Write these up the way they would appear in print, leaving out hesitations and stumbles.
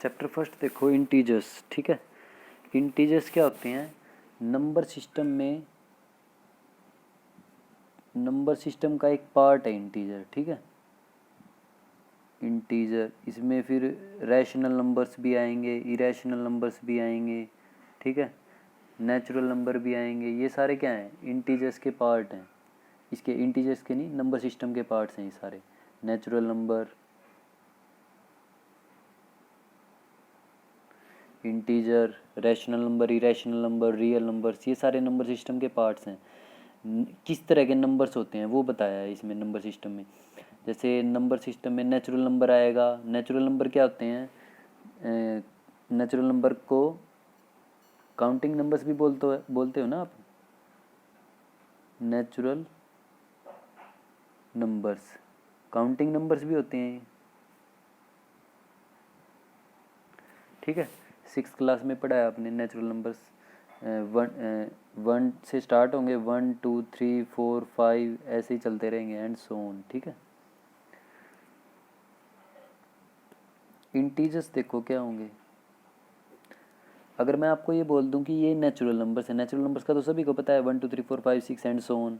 Chapter first देखो integers. ठीक है, इंटीजर्स क्या होते हैं? नंबर सिस्टम का एक पार्ट है इंटीजर। ठीक है, इंटीजर, इसमें फिर रैशनल नंबर्स भी आएंगे, इरेशनल नंबर्स भी आएंगे। ठीक है, नेचुरल नंबर भी आएंगे। ये सारे क्या हैं? इंटीजर्स के पार्ट हैं। इसके इंटीजर्स के नहीं, नंबर सिस्टम के पार्ट्स हैं ये सारे। Natural number, integer, rational number, irrational number, real numbers, ये सारे नंबर सिस्टम के पार्ट्स हैं। किस तरह के नंबर्स होते हैं वो बताया है इसमें नंबर सिस्टम में। जैसे नंबर सिस्टम में नेचुरल नंबर आएगा। नेचुरल नंबर क्या होते हैं? नेचुरल नंबर को काउंटिंग नंबर्स भी बोलते हो ना आप। नेचुरल नंबर्स काउंटिंग नंबर्स भी होते हैं। ठीक है, 6th क्लास में पढ़ा है आपने नेचुरल नंबर्स। वन से स्टार्ट होंगे, 1 2 3 4 5 ऐसे ही चलते रहेंगे एंड सो ऑन। ठीक है, इंटीजर्स देखो क्या होंगे। अगर मैं आपको ये बोल दूं कि ये नेचुरल नंबर्स है, नेचुरल नंबर्स का तो सभी को पता है 1 2 3 4 5 6 एंड सो ऑन।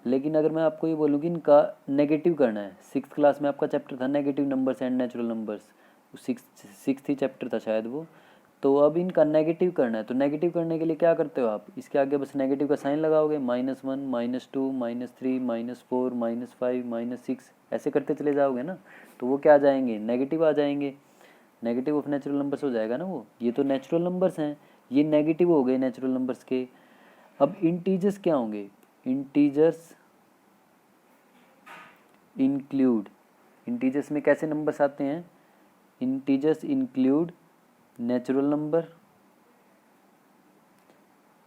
लेकिन अगर मैं आपको ये बोलूं कि इनका नेगेटिव करना है, 6th क्लास में आपका चैप्टर था negative numbers and natural numbers, 6th he chapter था शायद वो। तो अब इनका नेगेटिव करना है, तो नेगेटिव करने के लिए क्या करते हो आप? इसके आगे बस नेगेटिव का साइन लगाओगे, -1 -2 -3 -4 -5 -6 ऐसे करते चले जाओगे ना, तो वो क्या आ जाएंगे? नेगेटिव आ जाएंगे। नेगेटिव ऑफ नेचुरल नंबर्स हो जाएगा ना वो। ये तो नेचुरल नंबर्स हैं, ये नेगेटिव हो गए नेचुरल नंबर्स के। अब इंटीजर्स क्या होंगे? इंटीजर्स इंक्लूड, इंटीजर्स में कैसे नंबर्स आते हैं? Integers include natural number.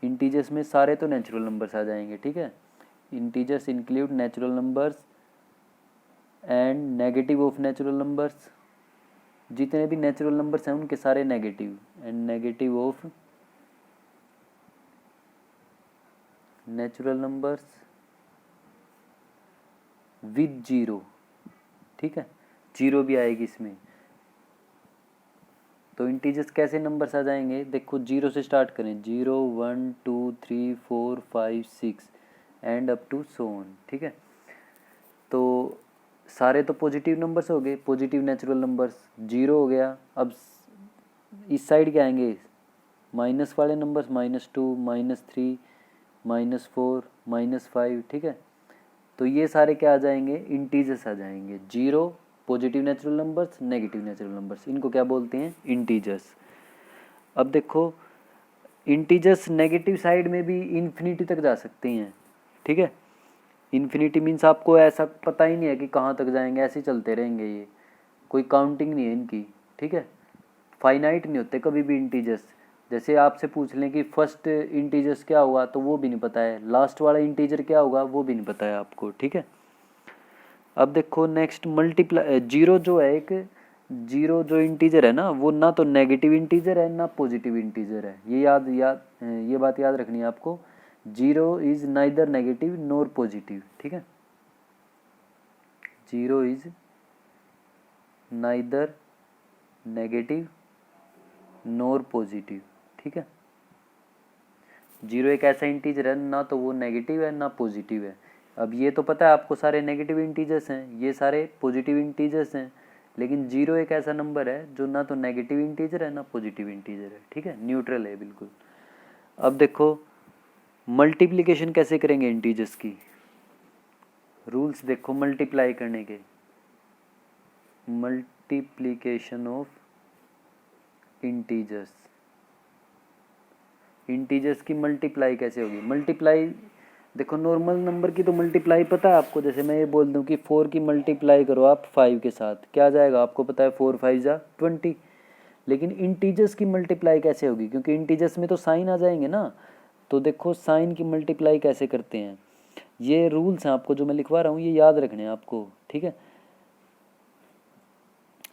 Integers में सारे तो नेचुरल नंबर्स आ जाएंगे। ठीक है, integers include natural numbers and negative of natural numbers. जितने भी नेचुरल नंबर्स हैं उनके सारे negative, and negative of natural numbers with zero. ठीक है, जीरो भी आएगी इसमें। तो इंटीजर्स कैसे नंबर्स आ जाएंगे? देखो, जीरो से स्टार्ट करें, 0 1 2 3 4 5 6 and up to so on. ठीक है, तो सारे तो पॉजिटिव नंबर्स हो गए, पॉजिटिव नेचुरल नंबर्स। जीरो हो गया। अब इस साइड क्या आएंगे? माइनस वाले नंबर्स, -2 -3 -4 -5। ठीक है, तो ये सारे क्या आ जाएंगे? इंटीजर्स आ जाएंगे। Zero, positive natural numbers, negative natural numbers, इनको क्या बोलते हैं? इंटीजर्स। अब देखो, इंटीजर्स नेगेटिव साइड में भी इन्फिनिटी तक जा सकते हैं। ठीक है, इन्फिनिटी मीन्स आपको ऐसा पता ही नहीं है कि कहाँ तक जाएंगे, ऐसे ही चलते रहेंगे, ये कोई काउंटिंग नहीं है इनकी। ठीक है, फाइनाइट नहीं होते कभी भी इंटीजर्स। जैसे आपसे पूछ लें कि फर्स्ट इंटीजर्स क्या हुआ, तो वो भी नहीं पता है। लास्ट वाला इंटीजर क्या होगा वो भी नहीं पता है आपको। ठीक है, अब देखो नेक्स्ट मल्टीप्लाई। जीरो जो है, एक जीरो जो इंटीजर है ना, वो ना तो नेगेटिव इंटीजर है ना पॉजिटिव इंटीजर है। ये बात याद रखनी है आपको। Zero is neither negative nor positive. ठीक है, zero is neither negative nor positive. ठीक है, जीरो एक ऐसा इंटीजर है, ना तो वो नेगेटिव है ना पॉजिटिव है। अब ये तो पता है आपको, सारे नेगेटिव इंटीजर्स हैं, ये सारे पॉजिटिव इंटीजर्स हैं। लेकिन जीरो एक ऐसा नंबर है जो ना तो नेगेटिव इंटीजर है ना पॉजिटिव इंटीजर है। ठीक है, न्यूट्रल है बिल्कुल। अब देखो, मल्टीप्लिकेशन कैसे करेंगे इंटीजर्स की? रूल्स देखो मल्टीप्लाई करने के। मल्टीप्लिकेशन ऑफ इंटीजर्स, इंटीजर्स की मल्टीप्लाई कैसे होगी? मल्टीप्लाई देखो, नॉर्मल नंबर की तो मल्टीप्लाई पता है आपको। जैसे मैं ये बोल दूं कि 4 की मल्टीप्लाई करो आप 5 के साथ, क्या आ जाएगा आपको पता है? 4 5 जा 20। लेकिन इंटीजर्स की मल्टीप्लाई कैसे होगी? क्योंकि इंटीजर्स में तो साइन आ जाएंगे ना। तो देखो साइन की मल्टीप्लाई कैसे करते हैं, ये रूल्स हैं आपको जो मैं लिखवा रहा हूँ, ये याद रखने हैं आपको। ठीक है,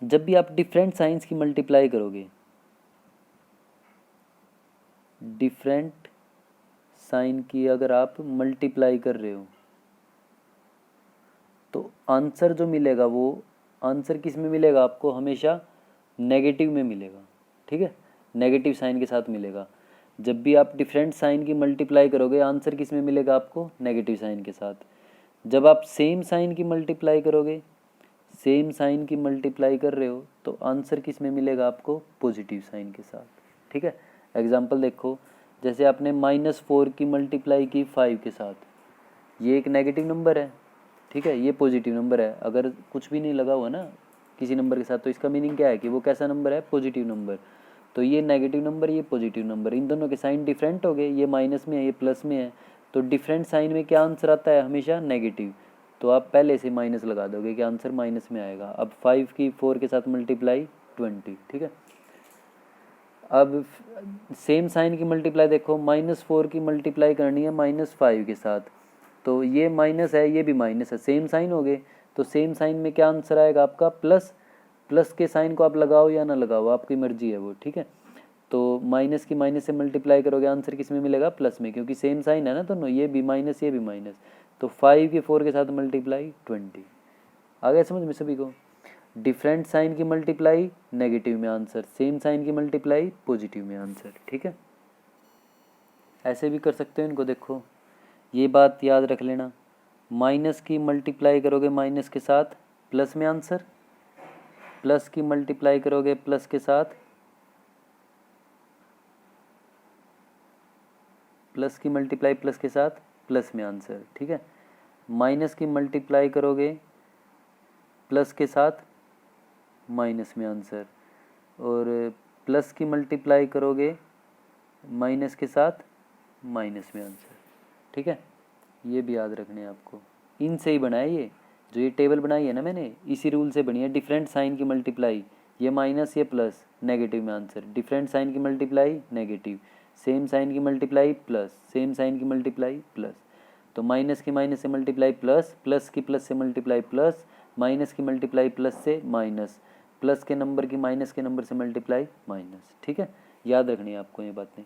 जब भी आप डिफरेंट साइंस की मल्टीप्लाई करोगे, डिफरेंट साइन की अगर आप मल्टीप्लाई कर रहे हो, तो आंसर जो मिलेगा वो आंसर किस में मिलेगा आपको? हमेशा नेगेटिव में मिलेगा, ठीक है, नेगेटिव साइन के साथ मिलेगा। जब भी आप डिफरेंट साइन की मल्टीप्लाई करोगे आंसर किस में मिलेगा आपको, नेगेटिव साइन के साथ। जब आप सेम साइन की मल्टीप्लाई करोगे, सेम साइन की मल्टीप्लाई कर रहे हो तो आंसर किस में मिलेगा आपको, पॉजिटिव साइन के साथ, ठीक है। एग्जांपल देखो, जैसे आपने -4 की मल्टीप्लाई की 5 के साथ, ये एक नेगेटिव नंबर है, ठीक है, ये पॉजिटिव नंबर है। अगर कुछ भी नहीं लगा हुआ ना किसी नंबर के साथ तो इसका मीनिंग क्या है कि वो कैसा नंबर है, पॉजिटिव नंबर। तो ये नेगेटिव नंबर, ये पॉजिटिव नंबर, इन दोनों के साइन डिफरेंट हो गए, ये माइनस में है, ये प्लस में है, तो डिफरेंट साइन में क्या आंसर आता है, हमेशा नेगेटिव। तो आप पहले से माइनस लगा दोगे कि आंसर माइनस में आएगा। अब 5 की 4 के साथ मल्टीप्लाई 20, ठीक है। अब सेम साइन की मल्टीप्लाई देखो, -4 की मल्टीप्लाई करनी है -5 के साथ, तो ये माइनस है, ये भी माइनस है, सेम साइन हो गए। तो सेम साइन में क्या आंसर आएगा आपका, प्लस। प्लस के साइन को आप लगाओ या ना लगाओ, आपकी मर्जी है वो, ठीक है। तो माइनस की माइनस से मल्टीप्लाई करोगे आंसर किस में मिलेगा, प्लस में, क्योंकि सेम साइन है ना दोनों, ये भी माइनस ये भी माइनस। तो 5 की 4 के साथ मल्टीप्लाई 20। आ गया समझ में सभी को। डिफरेंट साइन की मल्टीप्लाई नेगेटिव में आंसर, सेम साइन की मल्टीप्लाई पॉजिटिव में आंसर, ठीक है। ऐसे भी कर सकते हो इनको, देखो ये बात याद रख लेना, माइनस की मल्टीप्लाई करोगे माइनस के साथ प्लस में आंसर, प्लस की मल्टीप्लाई करोगे प्लस के साथ, प्लस की मल्टीप्लाई प्लस के साथ प्लस में आंसर, ठीक है। माइनस की मल्टीप्लाई करोगे प्लस के साथ माइनस में आंसर, और प्लस की मल्टीप्लाई करोगे माइनस के साथ माइनस में आंसर, ठीक है। ये भी याद रखने हैं आपको, इनसे ही बनाया ये जो ये टेबल बनाई है ना मैंने, इसी रूल से बनी है। डिफरेंट साइन की मल्टीप्लाई, ये माइनस ये प्लस, नेगेटिव में आंसर। डिफरेंट साइन की मल्टीप्लाई नेगेटिव, सेम साइन की मल्टीप्लाई प्लस, सेम साइन की मल्टीप्लाई प्लस। तो माइनस की माइनस से मल्टीप्लाई प्लस, प्लस की प्लस से मल्टीप्लाई प्लस, माइनस की मल्टीप्लाई प्लस से माइनस, प्लस के नंबर की माइनस के नंबर से मल्टीप्लाई माइनस, ठीक है। याद रखनी है आपको ये बातें।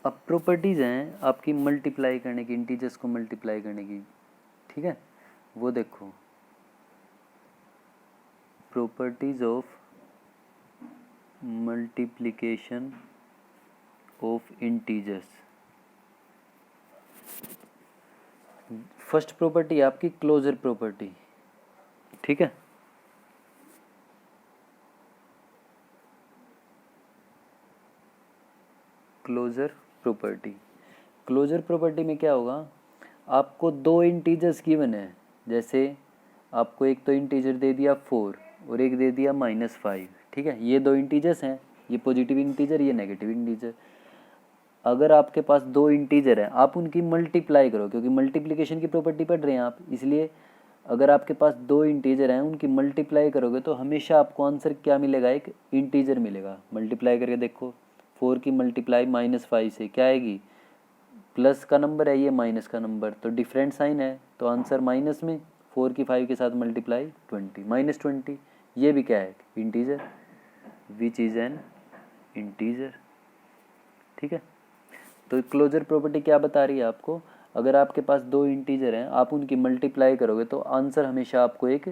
अब प्रॉपर्टीज़ हैं आपकी मल्टीप्लाई करने की, इंटीजर्स को मल्टीप्लाई करने की, ठीक है, वो देखो। Properties of multiplication of integers. First property है आपकी क्लोजर प्रॉपर्टी, ठीक है। क्लोजर प्रॉपर्टी, क्लोजर प्रॉपर्टी में क्या होगा, आपको दो इंटीजर्स गिवन है, जैसे आपको एक तो इंटीजर दे दिया 4 और एक दे दिया -5, ठीक है। ये दो इंटीजर्स हैं, ये पॉजिटिव इंटीजर, ये नेगेटिव इंटीजर। अगर आपके पास दो इंटीजर हैं, आप उनकी मल्टीप्लाई करो, क्योंकि मल्टीप्लिकेशन की प्रॉपर्टी पढ़ रहे हैं आप, इसलिए अगर आपके पास दो इंटीजर हैं उनकी मल्टीप्लाई करोगे तो हमेशा आपको आंसर क्या मिलेगा, एक इंटीजर मिलेगा। मल्टीप्लाई करके देखो, 4 की मल्टीप्लाई -5 से क्या आएगी, प्लस का नंबर है, ये माइनस का नंबर, तो डिफरेंट साइन है तो आंसर माइनस में। 4 की 5 के साथ मल्टीप्लाई 20, -20, ये भी क्या है, integer, which is an integer, ठीक है। तो क्लोजर प्रॉपर्टी क्या बता रही है आपको, अगर आपके पास दो इंटीजर हैं आप उनकी मल्टीप्लाई करोगे तो आंसर हमेशा आपको एक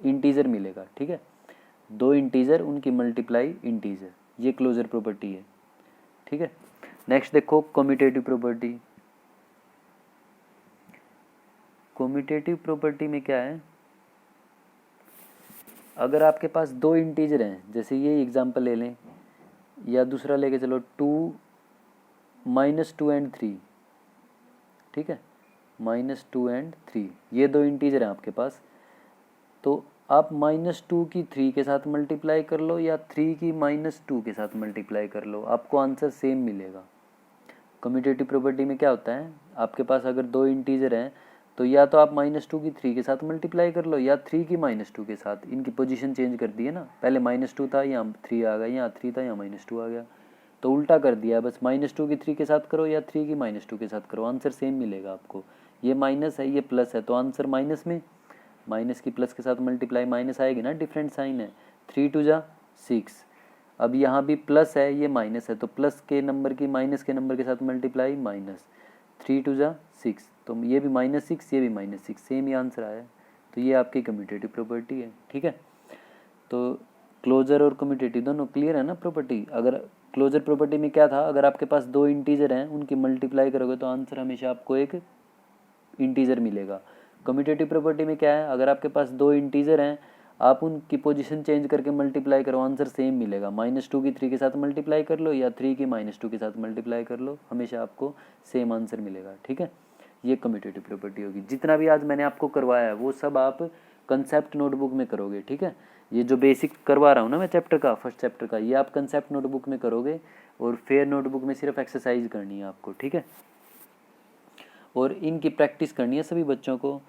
इंटीजर मिलेगा, ठीक है। दो इंटीजर उनकी मल्टीप्लाई इंटीजर, ये क्लोजर प्रॉपर्टी है, ठीक है। नेक्स्ट देखो कम्यूटेटिव प्रॉपर्टी। कम्यूटेटिव प्रॉपर्टी में क्या है, अगर आपके पास दो इंटीजर हैं, जैसे ये एग्जांपल ले लें या दूसरा लेके चलो, 2 -2 एंड 3, ठीक है, -2 एंड 3, ये दो इंटीजर हैं आपके पास, तो आप -2 की 3 के साथ मल्टीप्लाई कर लो या 3 की -2 के साथ मल्टीप्लाई कर लो, आपको आंसर सेम मिलेगा। कम्यूटेटिव प्रॉपर्टी में क्या होता है, आपके पास अगर दो इंटीजर हैं तो या तो आप -2 की 3 के साथ मल्टीप्लाई कर लो या 3 की -2 के साथ, इनकी पोजीशन चेंज कर दी है ना, पहले -2 था यहाँ 3 आ गया, यहाँ 3 था यहाँ -2 आ गया, तो उल्टा कर दिया, बस -2 की 3 के साथ करो या 3 की -2 के साथ करो, आंसर सेम मिलेगा आपको। ये माइनस है ये प्लस है तो आंसर माइनस में, माइनस की प्लस के साथ मल्टीप्लाई माइनस आएगी ना, डिफरेंट साइन है, 3 2 जा 6। अब यहाँ भी प्लस है ये माइनस है तो प्लस के नंबर की माइनस के नंबर के साथ मल्टीप्लाई माइनस, 3 2 जा 6, तो ये भी -6 ये भी -6, सेम ही आंसर आया। तो ये आपकी कम्यूटेटिव प्रॉपर्टी है, ठीक है। तो क्लोजर और कम्यूटेटिव दोनों क्लियर है ना प्रॉपर्टी। अगर क्लोजर प्रॉपर्टी में क्या था, अगर आपके पास दो इंटीजर हैं उनकी मल्टीप्लाई करोगे तो आंसर हमेशा आपको एक इंटीजर मिलेगा। कम्यूटेटिव प्रॉपर्टी में क्या है, अगर आपके पास दो इंटीजर हैं आप उनकी पोजीशन चेंज करके मल्टीप्लाई करो आंसर सेम मिलेगा। -2 की 3 के साथ मल्टीप्लाई कर लो या 3 की -2 के साथ मल्टीप्लाई कर लो, हमेशा आपको सेम आंसर मिलेगा। ठीक है, ये कम्यूटेटिव प्रॉपर्टी होगी। जितना भी आज मैंने आपको करवाया है वो सब आप कंसेप्ट नोटबुक में करोगे। ठीक है, ये जो बेसिक करवा रहा हूँ ना मैं चैप्टर का, फर्स्ट चैप्टर का, ये आप कंसेप्ट नोटबुक में करोगे और फेयर नोटबुक में सिर्फ एक्सरसाइज करनी है आपको। ठीक है, और इनकी प्रैक्टिस करनी है सभी बच्चों को।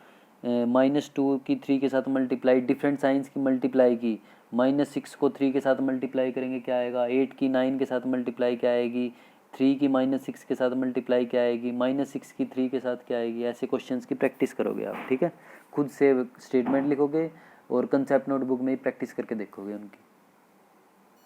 -2 की 3 के साथ मल्टीप्लाई, डिफरेंट साइंस की मल्टीप्लाई की, -6 को 3 के साथ मल्टीप्लाई करेंगे क्या आएगा, 8 की 9 के साथ मल्टीप्लाई क्या आएगी, 3 की -6 के साथ मल्टीप्लाई क्या आएगी, -6 की 3 के साथ क्या आएगी। ऐसे क्वेश्चंस की प्रैक्टिस करोगे आप। ठीक है, खुद से स्टेटमेंट लिखोगे और कंसेप्ट नोटबुक में ही प्रैक्टिस करके देखोगे उनकी।